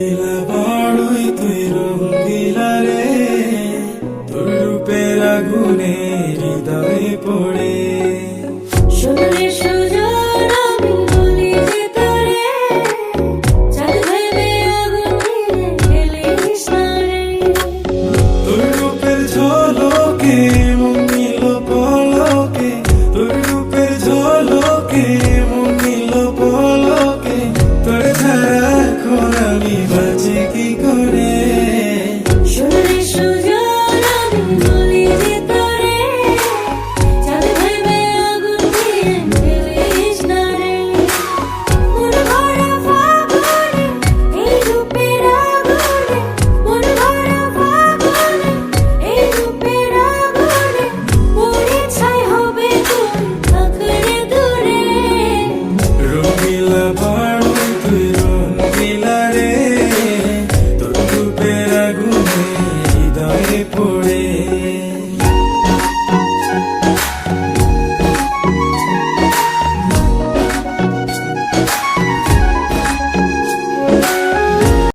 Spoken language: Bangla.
বড়ই তুই রঙ্গিলা রে, তোর রূপের আগুনে হৃদয়ে পড়ে। শুনলে সুজন আমি বলি যে তোরে, চাঁদ ভেবে আগুন দিয়ে খেলিস না রে। তোর রূপের ঝলকে মনিল পলকে, তোর রূপের ঝলকে মনিল পলকে, তোর ছাড়া এখন আমি বাঁচি কি করে। শুনলে সুজন আমি বলি যে তোরে, চাঁদ ভেবে আগুন দিয়ে খেলিস না রে। মন ভরা ফাগুনে এই রূপের আগুনে, মন ভরা ফাগুনে এই রূপের আগুনে, পুড়ে ছাই হবে তুই থাকলে দূরে। রঙ্গিলা বড়ই তুই রঙ্গিলা রে, তোর রূপের আগুনে হৃদয়ে পড়ে।